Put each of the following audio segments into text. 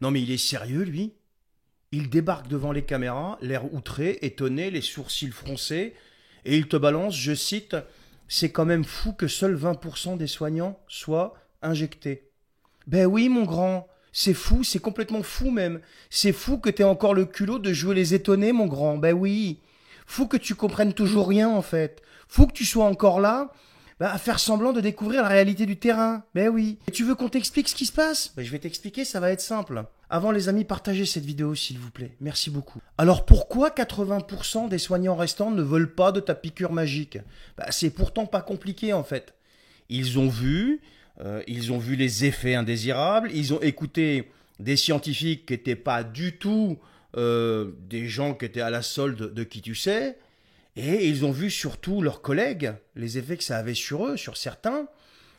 Non mais il est sérieux, lui? Il débarque devant les caméras, l'air outré, étonné, les sourcils froncés, et il te balance, je cite, c'est quand même fou que seuls 20% des soignants soient injectés. Ben oui, mon grand, c'est fou, c'est complètement fou même. C'est fou que t'aies encore le culot de jouer les étonnés, mon grand. Ben oui. Fou que tu comprennes toujours rien, en fait. Fou que tu sois encore là, à faire semblant de découvrir la réalité du terrain. Ben oui. Et tu veux qu'on t'explique ce qui se passe? Ben je vais t'expliquer, ça va être simple. Avant, les amis, partagez cette vidéo, s'il vous plaît. Merci beaucoup. Alors pourquoi 80% des soignants restants ne veulent pas de ta piqûre magique? C'est pourtant pas compliqué, en fait. Ils ont vu, ils ont vu les effets indésirables, ils ont écouté des scientifiques qui n'étaient pas du tout des gens qui étaient à la solde de qui tu sais, et ils ont vu surtout leurs collègues, les effets que ça avait sur eux, sur certains,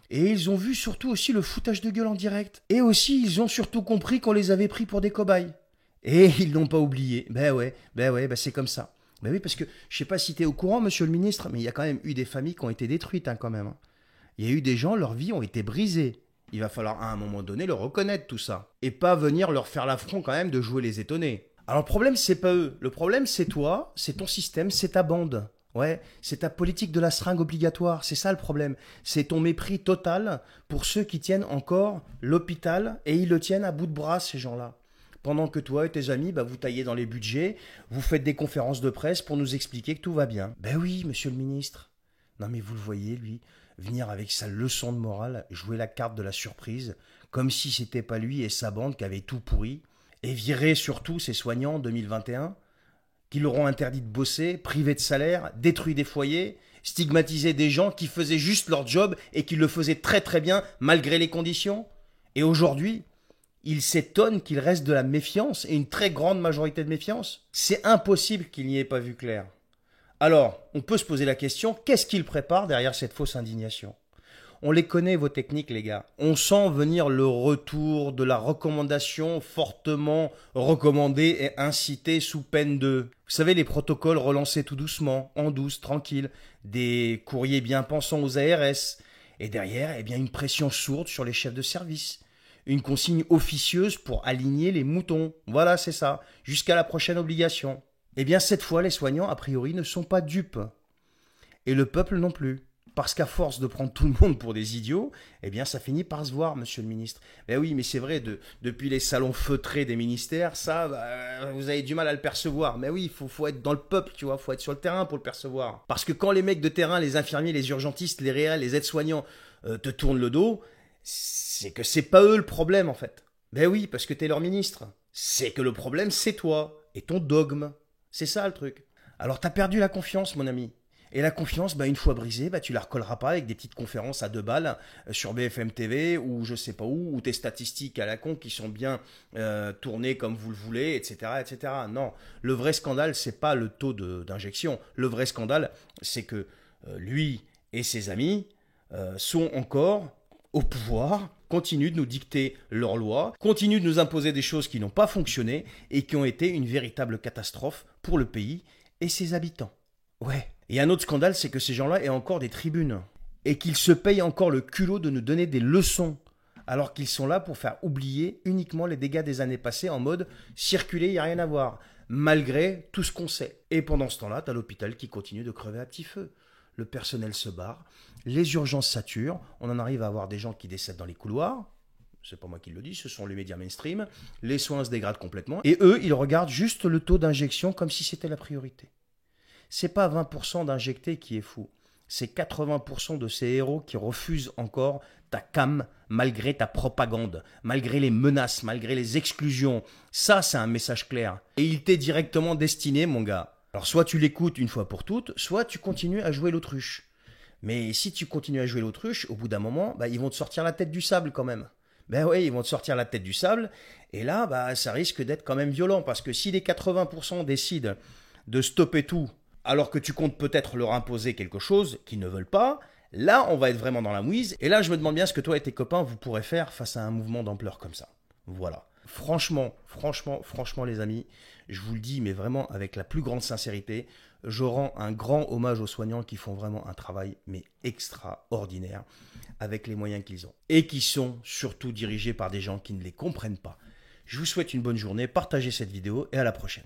et ils ont vu surtout aussi le foutage de gueule en direct. Et aussi, ils ont surtout compris qu'on les avait pris pour des cobayes. Et ils l'ont pas oublié. C'est comme ça. Ben oui, parce que je sais pas si tu es au courant, monsieur le ministre, mais il y a quand même eu des familles qui ont été détruites quand même, hein. Il y a eu des gens, leurs vies ont été brisées. Il va falloir à un moment donné le reconnaître tout ça. Et pas venir leur faire l'affront quand même de jouer les étonnés. Alors le problème c'est pas eux. Le problème c'est toi, c'est ton système, c'est ta bande. Ouais, c'est ta politique de la seringue obligatoire. C'est ça le problème. C'est ton mépris total pour ceux qui tiennent encore l'hôpital et ils le tiennent à bout de bras ces gens-là. Pendant que toi et tes amis, vous taillez dans les budgets, vous faites des conférences de presse pour nous expliquer que tout va bien. Ben oui, monsieur le ministre. Non mais vous le voyez, lui, venir avec sa leçon de morale, jouer la carte de la surprise, comme si c'était pas lui et sa bande qui avaient tout pourri, et virer surtout ses soignants en 2021, qui leur ont interdit de bosser, privés de salaire, détruit des foyers, stigmatisé des gens qui faisaient juste leur job et qui le faisaient très très bien malgré les conditions. Et aujourd'hui, il s'étonne qu'il reste de la méfiance, et une très grande majorité de méfiance. C'est impossible qu'il n'y ait pas vu clair. Alors, on peut se poser la question, qu'est-ce qu'il prépare derrière cette fausse indignation? On les connaît, vos techniques, les gars. On sent venir le retour de la recommandation fortement recommandée et incitée sous peine de... Vous savez, les protocoles relancés tout doucement, en douce, tranquille, des courriers bien pensants aux ARS, et derrière, une pression sourde sur les chefs de service. Une consigne officieuse pour aligner les moutons. Voilà, c'est ça. Jusqu'à la prochaine obligation. Cette fois, les soignants, a priori, ne sont pas dupes. Et le peuple non plus. Parce qu'à force de prendre tout le monde pour des idiots, ça finit par se voir, monsieur le ministre. Oui, mais c'est vrai, depuis les salons feutrés des ministères, ça, vous avez du mal à le percevoir. Mais oui, il faut être dans le peuple, tu vois, il faut être sur le terrain pour le percevoir. Parce que quand les mecs de terrain, les infirmiers, les urgentistes, les réels, les aides-soignants te tournent le dos, c'est que c'est pas eux le problème, en fait. Oui, parce que t'es leur ministre. C'est que le problème, c'est toi et ton dogme. C'est ça le truc. Alors t'as perdu la confiance, mon ami. Et la confiance, une fois brisée, tu la recolleras pas avec des petites conférences à 2 balles sur BFM TV ou je sais pas où, ou tes statistiques à la con qui sont bien tournées comme vous le voulez, etc., etc. Non, le vrai scandale, c'est pas le taux d'injection. Le vrai scandale, c'est que lui et ses amis sont encore au pouvoir, continuent de nous dicter leurs lois, continuent de nous imposer des choses qui n'ont pas fonctionné et qui ont été une véritable catastrophe pour le pays et ses habitants. Ouais. Et un autre scandale, c'est que ces gens-là aient encore des tribunes et qu'ils se payent encore le culot de nous donner des leçons alors qu'ils sont là pour faire oublier uniquement les dégâts des années passées en mode circuler, il n'y a rien à voir, malgré tout ce qu'on sait. Et pendant ce temps-là, t'as l'hôpital qui continue de crever à petit feu. Le personnel se barre, les urgences saturent, on en arrive à avoir des gens qui décèdent dans les couloirs, c'est pas moi qui le dis, ce sont les médias mainstream, les soins se dégradent complètement, et eux, ils regardent juste le taux d'injection comme si c'était la priorité. C'est pas 20% d'injectés qui est fou, c'est 80% de ces héros qui refusent encore ta cam malgré ta propagande, malgré les menaces, malgré les exclusions. Ça, c'est un message clair. Et il t'est directement destiné, mon gars. Alors soit tu l'écoutes une fois pour toutes, soit tu continues à jouer l'autruche. Mais si tu continues à jouer l'autruche, au bout d'un moment, ils vont te sortir la tête du sable quand même. Oui, ils vont te sortir la tête du sable, et là, ça risque d'être quand même violent, parce que si les 80% décident de stopper tout, alors que tu comptes peut-être leur imposer quelque chose qu'ils ne veulent pas, là, on va être vraiment dans la mouise, et là, je me demande bien ce que toi et tes copains, vous pourrez faire face à un mouvement d'ampleur comme ça. Voilà. Franchement, les amis, je vous le dis, mais vraiment avec la plus grande sincérité, je rends un grand hommage aux soignants qui font vraiment un travail, mais extraordinaire, avec les moyens qu'ils ont. Et qui sont surtout dirigés par des gens qui ne les comprennent pas. Je vous souhaite une bonne journée, partagez cette vidéo et à la prochaine.